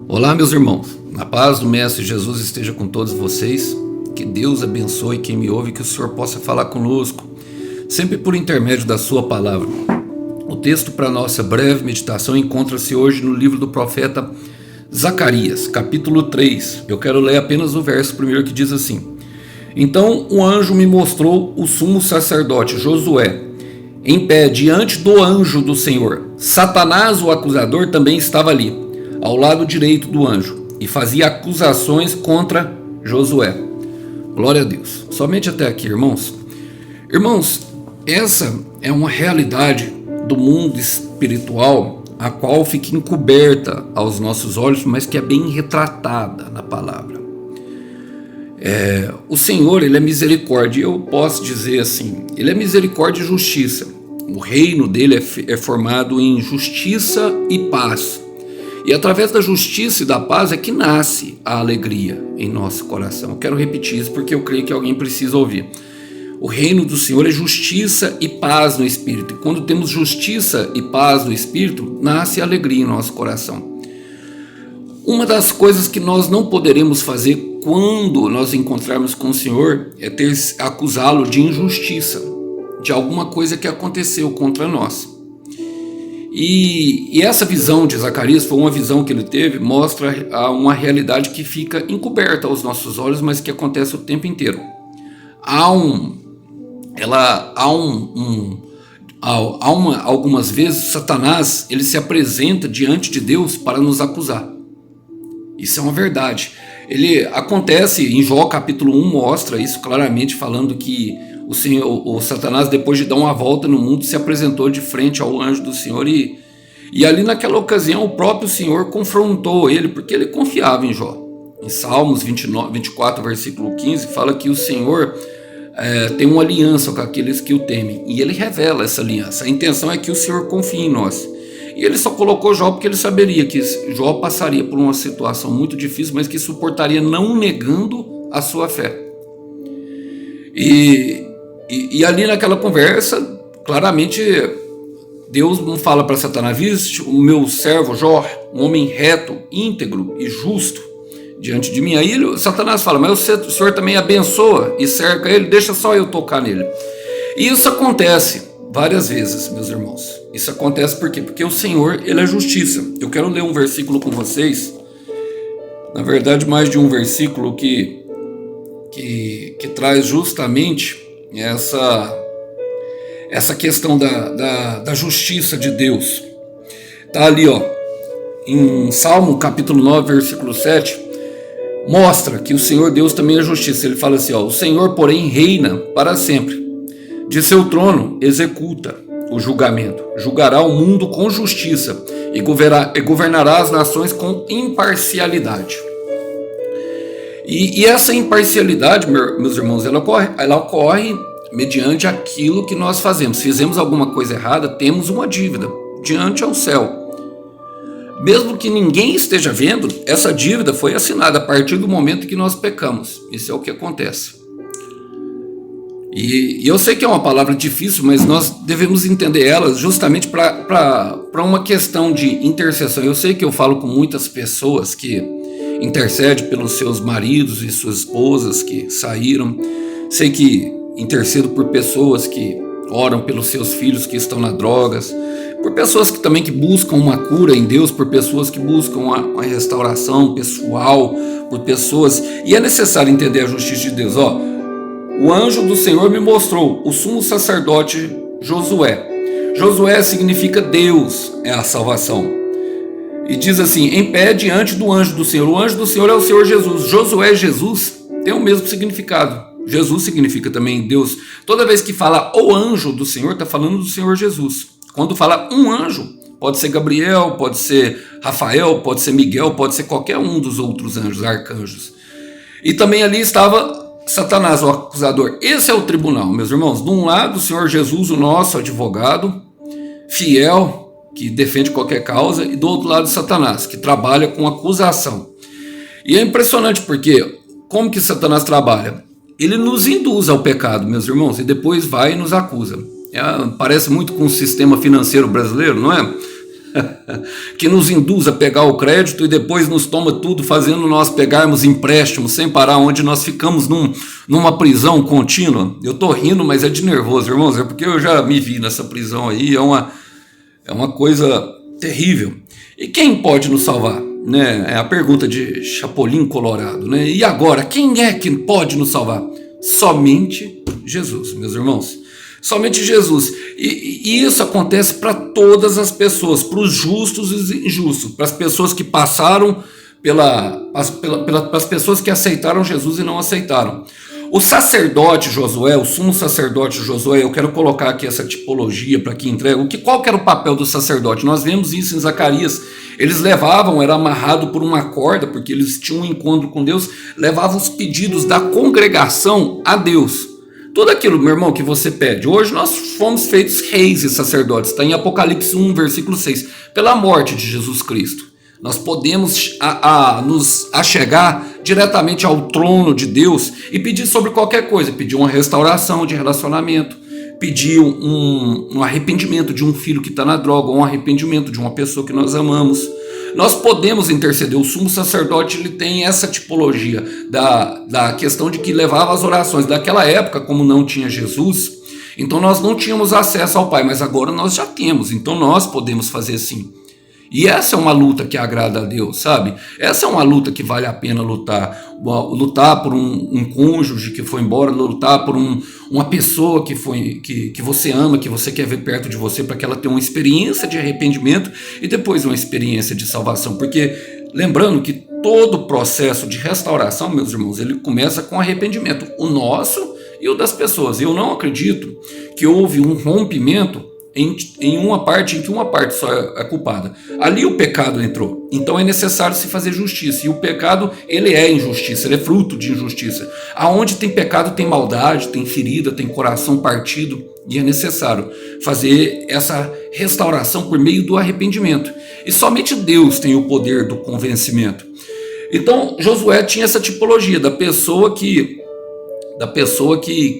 Olá, meus irmãos, na paz do Mestre Jesus esteja com todos vocês, que Deus abençoe quem me ouve, que o Senhor possa falar conosco, sempre por intermédio da sua palavra. O texto para nossa breve meditação encontra-se hoje no livro do profeta Zacarias, capítulo 3. Eu quero ler apenas o verso primeiro que diz assim: Então o anjo me mostrou o sumo sacerdote Josué, em pé diante do anjo do Senhor. Satanás, o acusador, também estava ali, ao lado direito do anjo, e fazia acusações contra Josué. Glória a Deus. Somente até aqui, irmãos. Irmãos, essa é uma realidade do mundo espiritual, a qual fica encoberta aos nossos olhos, mas que é bem retratada na palavra. O Senhor, Ele é misericórdia, e eu posso dizer assim, Ele é misericórdia e justiça. O reino dele é formado em justiça e paz. E através da justiça e da paz é que nasce a alegria em nosso coração. Eu quero repetir isso porque eu creio que alguém precisa ouvir. O reino do Senhor é justiça e paz no Espírito. E quando temos justiça e paz no Espírito, nasce a alegria em nosso coração. Uma das coisas que nós não poderemos fazer quando nós encontrarmos com o Senhor é acusá-lo de injustiça, de alguma coisa que aconteceu contra nós. E essa visão de Zacarias foi uma visão que ele teve, mostra uma realidade que fica encoberta aos nossos olhos, mas que acontece o tempo inteiro. Algumas vezes Satanás ele se apresenta diante de Deus para nos acusar. Isso é uma verdade. Ele acontece em Jó capítulo 1, mostra isso claramente, falando que o Satanás, depois de dar uma volta no mundo, se apresentou de frente ao anjo do Senhor e ali naquela ocasião o próprio Senhor confrontou ele, porque ele confiava em Jó. Em Salmos 24, versículo 15, fala que o Senhor tem uma aliança com aqueles que o temem, e ele revela essa aliança. A intenção é que o Senhor confie em nós. E ele só colocou Jó porque ele saberia que Jó passaria por uma situação muito difícil, mas que suportaria não negando a sua fé. E ali naquela conversa, claramente, Deus não fala para Satanás: viste o meu servo Jó, um homem reto, íntegro e justo diante de mim. Aí Satanás fala: mas o Senhor também abençoa e cerca ele, deixa só eu tocar nele. E isso acontece várias vezes, meus irmãos. Isso acontece por quê? Porque o Senhor, Ele é justiça. Eu quero ler um versículo com vocês, na verdade mais de um versículo que traz justamente essa questão da justiça de Deus. Está ali, em Salmo capítulo 9, versículo 7, mostra que o Senhor Deus também é justiça. Ele fala assim: o Senhor, porém, reina para sempre. De seu trono executa o julgamento. Julgará o mundo com justiça e governará as nações com imparcialidade. E essa imparcialidade, meus irmãos, ela ocorre mediante aquilo que nós fazemos. Se fizemos alguma coisa errada, temos uma dívida diante ao céu. Mesmo que ninguém esteja vendo, essa dívida foi assinada a partir do momento que nós pecamos. Isso é o que acontece. E eu sei que é uma palavra difícil, mas nós devemos entender ela justamente para uma questão de intercessão. Eu sei que eu falo com muitas pessoas que intercedem pelos seus maridos e suas esposas que saíram. Sei que intercedo por pessoas que oram pelos seus filhos que estão nas drogas, por pessoas que também que buscam uma cura em Deus, por pessoas que buscam uma restauração pessoal, por pessoas. E é necessário entender a justiça de Deus. O anjo do Senhor me mostrou o sumo sacerdote Josué. Josué significa Deus é a salvação. E diz assim: em pé diante do anjo do Senhor. O anjo do Senhor é o Senhor Jesus. Josué, Jesus, tem o mesmo significado. Jesus significa também Deus. Toda vez que fala o anjo do Senhor, está falando do Senhor Jesus. Quando fala um anjo, pode ser Gabriel, pode ser Rafael, pode ser Miguel, pode ser qualquer um dos outros anjos, arcanjos. E também ali estava Satanás, o acusador. Esse é o tribunal, meus irmãos. De um lado, o Senhor Jesus, o nosso advogado, fiel, que defende qualquer causa, e do outro lado, Satanás, que trabalha com acusação. E é impressionante porque, como que Satanás trabalha? Ele nos induz ao pecado, meus irmãos, e depois vai e nos acusa. Parece muito com o sistema financeiro brasileiro, não é? que nos induz a pegar o crédito e depois nos toma tudo, fazendo nós pegarmos empréstimos sem parar, onde nós ficamos numa prisão contínua. Eu tô rindo, mas é de nervoso, irmãos, é porque eu já me vi nessa prisão aí, é uma coisa terrível. E quem pode nos salvar? Né? É a pergunta de Chapolin Colorado. Né? E agora, quem é que pode nos salvar? Somente Jesus, meus irmãos. Somente Jesus. E isso acontece para todas as pessoas, para os justos e injustos, para as pessoas que passaram para as pessoas que aceitaram Jesus e não aceitaram. O sacerdote Josué, o sumo sacerdote Josué, eu quero colocar aqui essa tipologia para que entrega. Qual que era o papel do sacerdote? Nós vemos isso em Zacarias. Eles levavam, era amarrado por uma corda, porque eles tinham um encontro com Deus, levavam os pedidos da congregação a Deus. Tudo aquilo, meu irmão, que você pede. Hoje nós fomos feitos reis e sacerdotes. Está em Apocalipse 1, versículo 6. Pela morte de Jesus Cristo. Nós podemos nos achegar diretamente ao trono de Deus e pedir sobre qualquer coisa. Pedir uma restauração de relacionamento. Pedir um arrependimento de um filho que está na droga. Ou um arrependimento de uma pessoa que nós amamos. Nós podemos interceder. O sumo sacerdote ele tem essa tipologia da questão de que levava as orações. Daquela época, como não tinha Jesus, então nós não tínhamos acesso ao Pai, mas agora nós já temos. Então nós podemos fazer sim. E essa é uma luta que agrada a Deus, sabe? Essa é uma luta que vale a pena lutar. Lutar por um cônjuge que foi embora, lutar por uma pessoa que você ama, que você quer ver perto de você, para que ela tenha uma experiência de arrependimento e depois uma experiência de salvação. Porque, lembrando que todo o processo de restauração, meus irmãos, ele começa com arrependimento. O nosso e o das pessoas. Eu não acredito que houve um rompimento em uma parte, em que uma parte só é culpada. Ali o pecado entrou. Então é necessário se fazer justiça. E o pecado, ele é injustiça, ele é fruto de injustiça. Aonde tem pecado tem maldade, tem ferida, tem coração partido. E é necessário fazer essa restauração por meio do arrependimento. E somente Deus tem o poder do convencimento. Então Josué tinha essa tipologia da pessoa que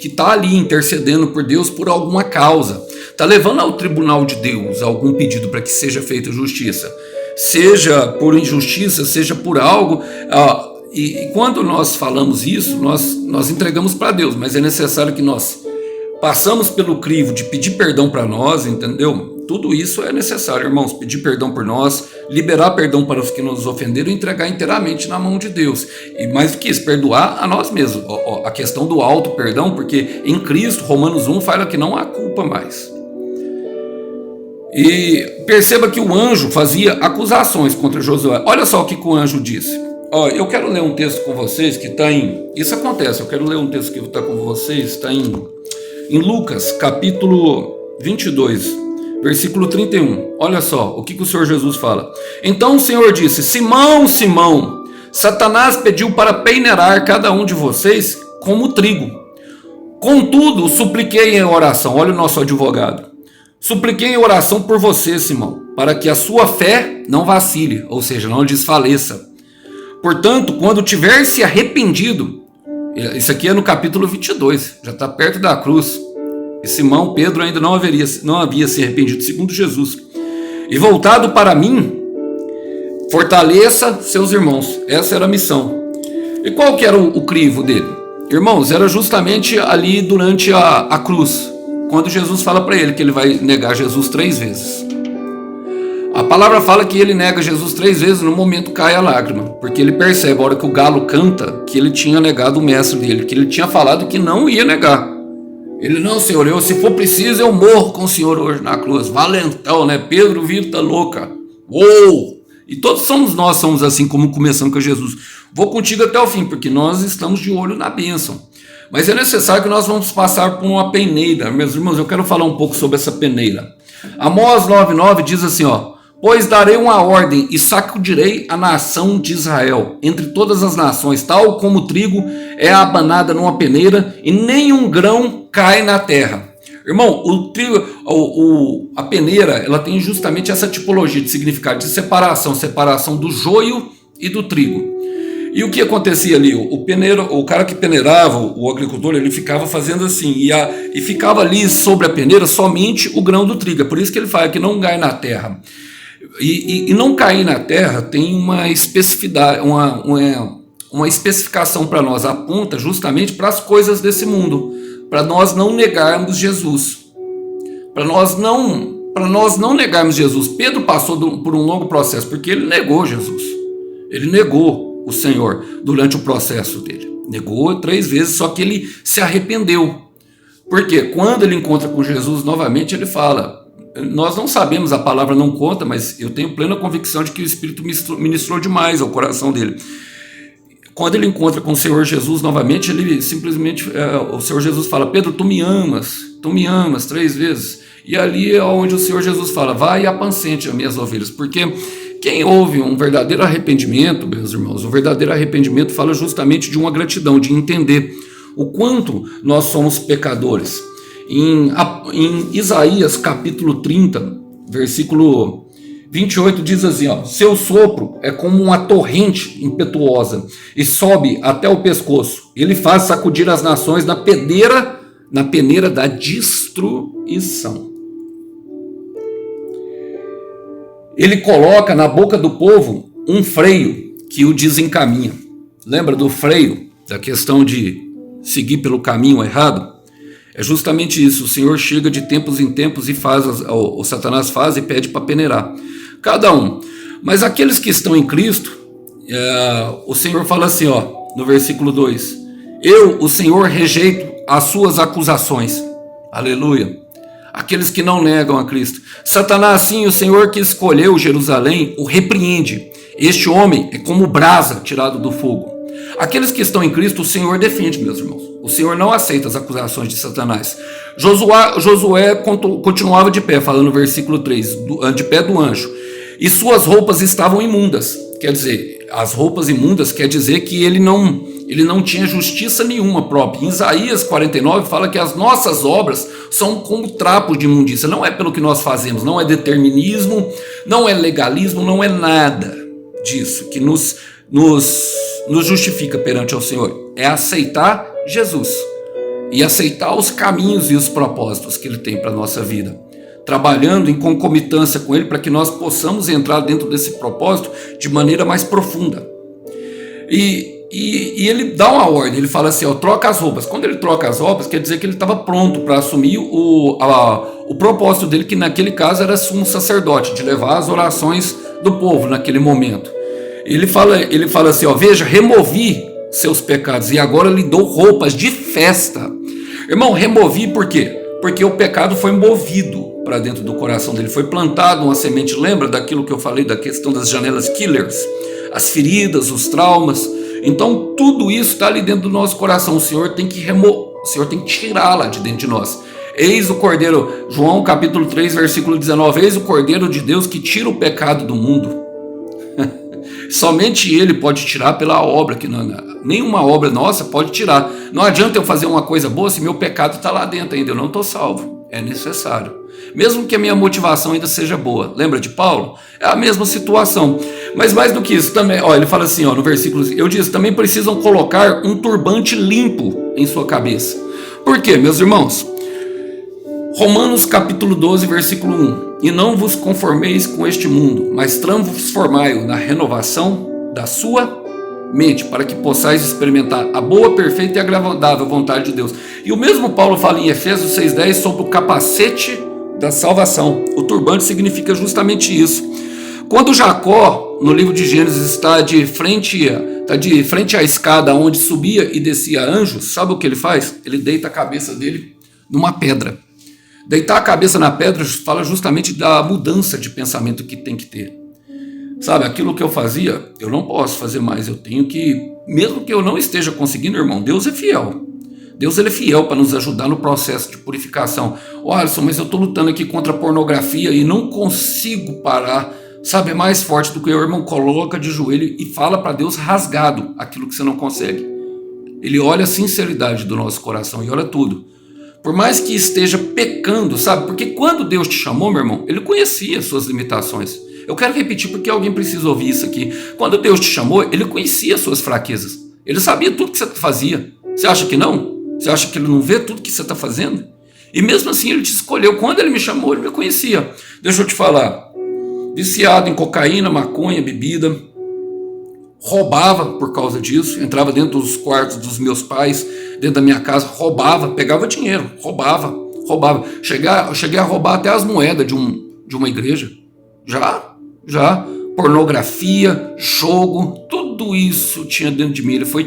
está ali intercedendo por Deus por alguma causa. Está levando ao tribunal de Deus algum pedido para que seja feita justiça. Seja por injustiça, seja por algo. E quando nós falamos isso, nós entregamos para Deus. Mas é necessário que nós passamos pelo crivo de pedir perdão para nós, entendeu? Tudo isso é necessário, irmãos. Pedir perdão por nós, liberar perdão para os que nos ofenderam e entregar inteiramente na mão de Deus. E mais do que isso, perdoar a nós mesmos. A questão do auto-perdão, porque em Cristo, Romanos 1, fala que não há culpa mais. E perceba que o anjo fazia acusações contra Josué. Olha só o que o anjo disse. Eu quero ler um texto com vocês que está em... Isso acontece, eu quero ler um texto que está com vocês, está em Lucas, capítulo 22, versículo 31. Olha só o que o Senhor Jesus fala. Então o Senhor disse: Simão, Simão, Satanás pediu para peneirar cada um de vocês como trigo. Contudo, supliquei em oração. Olha o nosso advogado. Supliquei em oração por você, Simão, para que a sua fé não vacile, ou seja, não desfaleça. Portanto, quando tiver se arrependido, isso aqui é no capítulo 22, já está perto da cruz. E Simão, Pedro ainda não havia se arrependido, segundo Jesus. E voltado para mim, fortaleça seus irmãos. Essa era a missão. E qual que era o crivo dele? Irmãos, era justamente ali durante a cruz, quando Jesus fala para ele que ele vai negar Jesus 3 vezes. A palavra fala que ele nega Jesus 3 vezes, no momento cai a lágrima, porque ele percebe, a hora que o galo canta, que ele tinha negado o mestre dele, que ele tinha falado que não ia negar. Ele: não, Senhor, se for preciso eu morro com o Senhor hoje na cruz. Valentão, né? Pedro, vida louca. Uou! E todos nós somos assim, como começamos com Jesus. Vou contigo até o fim, porque nós estamos de olho na bênção. Mas é necessário que nós vamos passar por uma peneira. Meus irmãos, eu quero falar um pouco sobre essa peneira. Amós 9,9 diz assim, pois darei uma ordem e sacudirei a nação de Israel entre todas as nações, tal como o trigo é abanado numa peneira e nenhum grão cai na terra. Irmão, o trigo, a peneira, ela tem justamente essa tipologia de significado de separação do joio e do trigo. E o que acontecia ali? O cara que peneirava, o agricultor, ele ficava fazendo assim, e ficava ali sobre a peneira somente o grão do trigo. É por isso que ele fala que não cai na terra. E não cair na terra tem uma especificidade, uma especificação para nós, aponta justamente para as coisas desse mundo, para nós não negarmos Jesus. Para nós não negarmos Jesus. Pedro passou por um longo processo, porque ele negou Jesus. Ele negou o Senhor durante o processo dele. Negou 3 vezes, só que ele se arrependeu. Porque quando ele encontra com Jesus novamente, ele fala: nós não sabemos, a palavra não conta, mas eu tenho plena convicção de que o Espírito ministrou demais ao coração dele. Quando ele encontra com o Senhor Jesus novamente, ele simplesmente, o Senhor Jesus fala: Pedro, tu me amas 3 vezes. E ali é onde o Senhor Jesus fala: vai e apacente as minhas ovelhas. Porque quem ouve um verdadeiro arrependimento, meus irmãos, o verdadeiro arrependimento fala justamente de uma gratidão, de entender o quanto nós somos pecadores. Em Isaías capítulo 30, versículo 28 diz assim, ó: seu sopro é como uma torrente impetuosa e sobe até o pescoço. Ele faz sacudir as nações na peneira da destruição. Ele coloca na boca do povo um freio que o desencaminha. Lembra do freio? Da questão de seguir pelo caminho errado? É justamente isso. O Senhor chega de tempos em tempos e o Satanás faz e pede para peneirar cada um. Mas aqueles que estão em Cristo, o Senhor fala assim, ó, no versículo 2: eu, o Senhor, rejeito as suas acusações. Aleluia. Aqueles que não negam a Cristo. Satanás, sim, o Senhor que escolheu Jerusalém, o repreende. Este homem é como brasa tirado do fogo. Aqueles que estão em Cristo, o Senhor defende, meus irmãos. O Senhor não aceita as acusações de Satanás. Josué continuava de pé, falando no versículo 3, de pé do anjo. E suas roupas estavam imundas. Quer dizer, as roupas imundas quer dizer que ele não tinha justiça nenhuma própria. Em Isaías 49 fala que as nossas obras são como trapos de imundícia. Não é pelo que nós fazemos, não é determinismo, não é legalismo, não é nada disso que nos justifica perante ao Senhor. É aceitar Jesus e aceitar os caminhos e os propósitos que Ele tem para a nossa vida, trabalhando em concomitância com Ele para que nós possamos entrar dentro desse propósito de maneira mais profunda. E ele dá uma ordem, ele fala assim, ó, troca as roupas. Quando ele troca as roupas, quer dizer que ele estava pronto para assumir o propósito dele, que naquele caso era sumo sacerdote, de levar as orações do povo naquele momento. Ele fala assim, ó, veja, removi seus pecados e agora lhe dou roupas de festa. Irmão, removi por quê? Porque o pecado foi movido para dentro do coração dele, foi plantado uma semente. Lembra daquilo que eu falei, da questão das janelas killers? As feridas, os traumas. Então tudo isso está ali dentro do nosso coração. O Senhor tem que tirá-la de dentro de nós. Eis o Cordeiro, João capítulo 3, versículo 19, eis o Cordeiro de Deus que tira o pecado do mundo. Somente Ele pode tirar pela obra, que nenhuma obra nossa pode tirar. Não adianta eu fazer uma coisa boa se meu pecado está lá dentro ainda, eu não estou salvo. É necessário. Mesmo que a minha motivação ainda seja boa. Lembra de Paulo? É a mesma situação. Mas mais do que isso também, ó, ele fala assim, ó, no versículo, eu disse, também precisam colocar um turbante limpo em sua cabeça. Por quê, meus irmãos? Romanos capítulo 12, versículo 1. E não vos conformeis com este mundo, mas transformai-o na renovação da sua mente, para que possais experimentar a boa, perfeita e agradável vontade de Deus. E o mesmo Paulo fala em Efésios 6,10 sobre o capacete da salvação. O turbante significa justamente isso. Quando Jacó, no livro de Gênesis, está de frente à escada onde subia e descia anjos, sabe o que ele faz? Ele deita a cabeça dele numa pedra. Deitar a cabeça na pedra fala justamente da mudança de pensamento que tem que ter. Sabe, aquilo que eu fazia, eu não posso fazer mais. Eu tenho que, mesmo que eu não esteja conseguindo, irmão, Deus é fiel. Deus, ele é fiel para nos ajudar no processo de purificação. Alisson, mas eu estou lutando aqui contra a pornografia e não consigo parar. Sabe, é mais forte do que eu, irmão. Coloca de joelho e fala para Deus rasgado aquilo que você não consegue. Ele olha a sinceridade do nosso coração e olha tudo. Por mais que esteja pecando, sabe? Porque quando Deus te chamou, meu irmão, Ele conhecia as suas limitações. Eu quero repetir porque alguém precisa ouvir isso aqui. Quando Deus te chamou, Ele conhecia as suas fraquezas. Ele sabia tudo que você fazia. Você acha que não? Você acha que Ele não vê tudo que você está fazendo? E mesmo assim Ele te escolheu. Quando Ele me chamou, Ele me conhecia. Deixa eu te falar. viciado em cocaína, maconha, bebida, roubava por causa disso, entrava dentro dos quartos dos meus pais, dentro da minha casa, roubava, pegava dinheiro, roubava. Cheguei a roubar até as moedas de uma igreja. Já. Pornografia, jogo, tudo isso tinha dentro de mim. Ele foi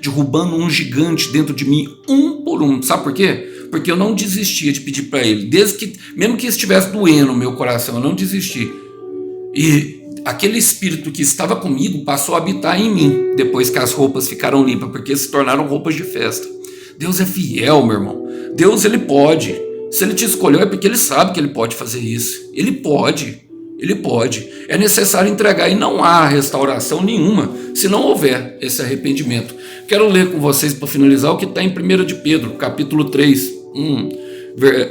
derrubando um gigante dentro de mim, um por um. Sabe por quê? Porque eu não desistia de pedir para ele. Mesmo que estivesse doendo o meu coração, eu não desisti. E aquele espírito que estava comigo passou a habitar em mim, depois que as roupas ficaram limpas, porque se tornaram roupas de festa. Deus é fiel, meu irmão. Deus, ele pode. Se ele te escolheu é porque ele sabe que ele pode fazer isso. Ele pode. É necessário entregar, e não há restauração nenhuma se não houver esse arrependimento. Quero ler com vocês, para finalizar, o que está em 1 de Pedro, capítulo 3,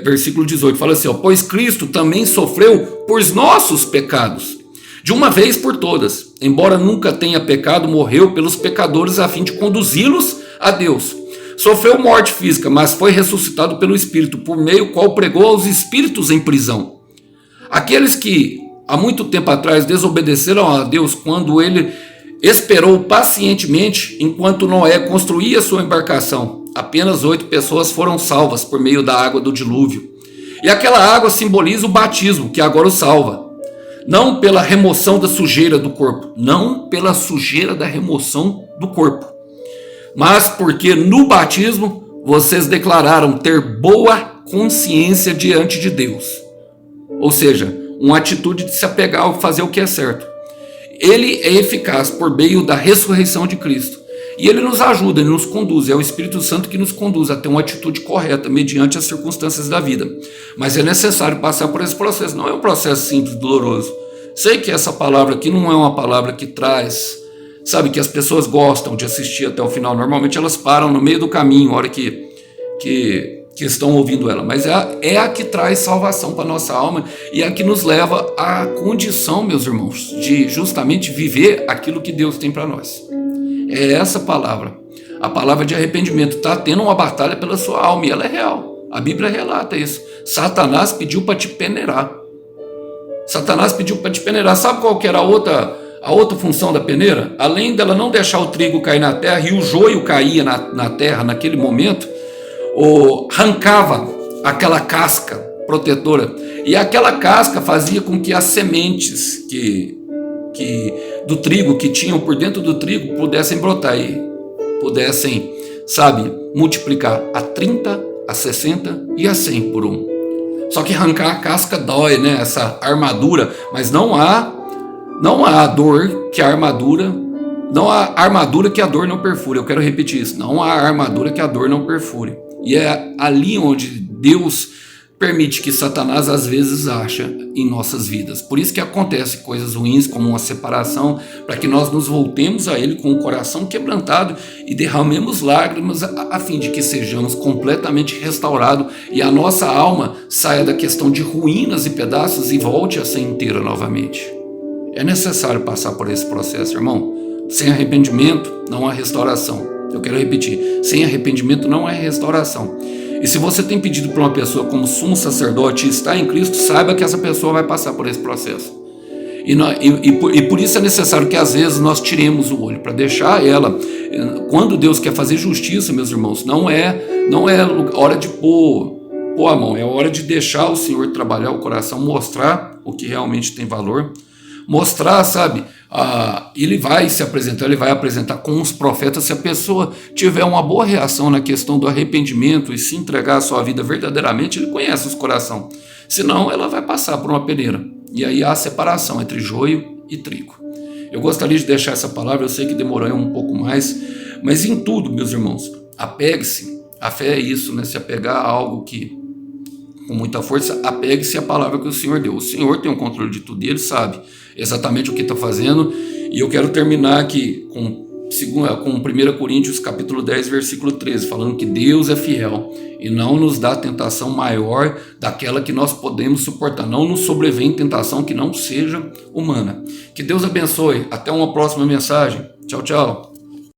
versículo 18. Fala assim, pois Cristo também sofreu por nossos pecados, de uma vez por todas. Embora nunca tenha pecado, morreu pelos pecadores a fim de conduzi-los a Deus. Sofreu morte física, mas foi ressuscitado pelo Espírito, por meio qual pregou aos espíritos em prisão. Aqueles que há muito tempo atrás desobedeceram a Deus quando ele esperou pacientemente enquanto Noé construía sua embarcação. Apenas 8 pessoas foram salvas por meio da água do dilúvio. E aquela água simboliza o batismo, que agora o salva. Não pela remoção da sujeira do corpo, não pela sujeira da remoção do corpo, mas porque no batismo vocês declararam ter boa consciência diante de Deus. Ou seja, uma atitude de se apegar ao fazer o que é certo. Ele é eficaz por meio da ressurreição de Cristo. E ele nos ajuda, ele nos conduz. É o Espírito Santo que nos conduz a ter uma atitude correta mediante as circunstâncias da vida. Mas é necessário passar por esse processo. Não é um processo simples, doloroso. Sei que essa palavra aqui não é uma palavra que traz, sabe, que as pessoas gostam de assistir até o final. Normalmente elas param no meio do caminho, a hora que estão ouvindo ela, mas é a que traz salvação para a nossa alma e a que nos leva à condição, meus irmãos, de justamente viver aquilo que Deus tem para nós. É essa palavra, a palavra de arrependimento. Está tendo uma batalha pela sua alma e ela é real. A Bíblia relata isso. Satanás pediu para te peneirar. Sabe qual que era a outra função da peneira? Além dela não deixar o trigo cair na terra e o joio caía na terra naquele momento, arrancava aquela casca protetora, e aquela casca fazia com que as sementes do trigo que tinham por dentro do trigo pudessem brotar e pudessem, multiplicar a 30, a 60 e a 100 por um. Só que arrancar a casca dói, né? Essa armadura, mas não há dor que a armadura, não há armadura que a dor não perfure. Eu quero repetir isso, não há armadura que a dor não perfure. E é ali onde Deus permite que Satanás às vezes acha em nossas vidas. Por isso que acontecem coisas ruins como uma separação, para que nós nos voltemos a Ele com o coração quebrantado e derramemos lágrimas a fim de que sejamos completamente restaurados e a nossa alma saia da questão de ruínas e pedaços e volte a ser inteira novamente. É necessário passar por esse processo, irmão. Sem arrependimento não há restauração. Eu quero repetir, sem arrependimento não há restauração. E se você tem pedido para uma pessoa como sumo sacerdote e está em Cristo, saiba que essa pessoa vai passar por esse processo. E por isso é necessário que às vezes nós tiremos o olho, para deixar ela. Quando Deus quer fazer justiça, meus irmãos, não é hora de pôr a mão, é hora de deixar o Senhor trabalhar o coração, mostrar o que realmente tem valor, mostrar, ele vai se apresentar, ele vai apresentar com os profetas. Se a pessoa tiver uma boa reação na questão do arrependimento e se entregar a sua vida verdadeiramente, ele conhece os corações. Senão, ela vai passar por uma peneira. E aí há a separação entre joio e trigo. Eu gostaria de deixar essa palavra, eu sei que demorou um pouco mais, mas em tudo, meus irmãos, apegue-se. A fé é isso, né? Se apegar a algo que, com muita força, apegue-se à palavra que o Senhor deu. O Senhor tem o controle de tudo e Ele sabe exatamente o que está fazendo. E eu quero terminar aqui com 1 Coríntios capítulo 10, versículo 13, falando que Deus é fiel e não nos dá tentação maior daquela que nós podemos suportar. Não nos sobrevém tentação que não seja humana. Que Deus abençoe. Até uma próxima mensagem. Tchau, tchau.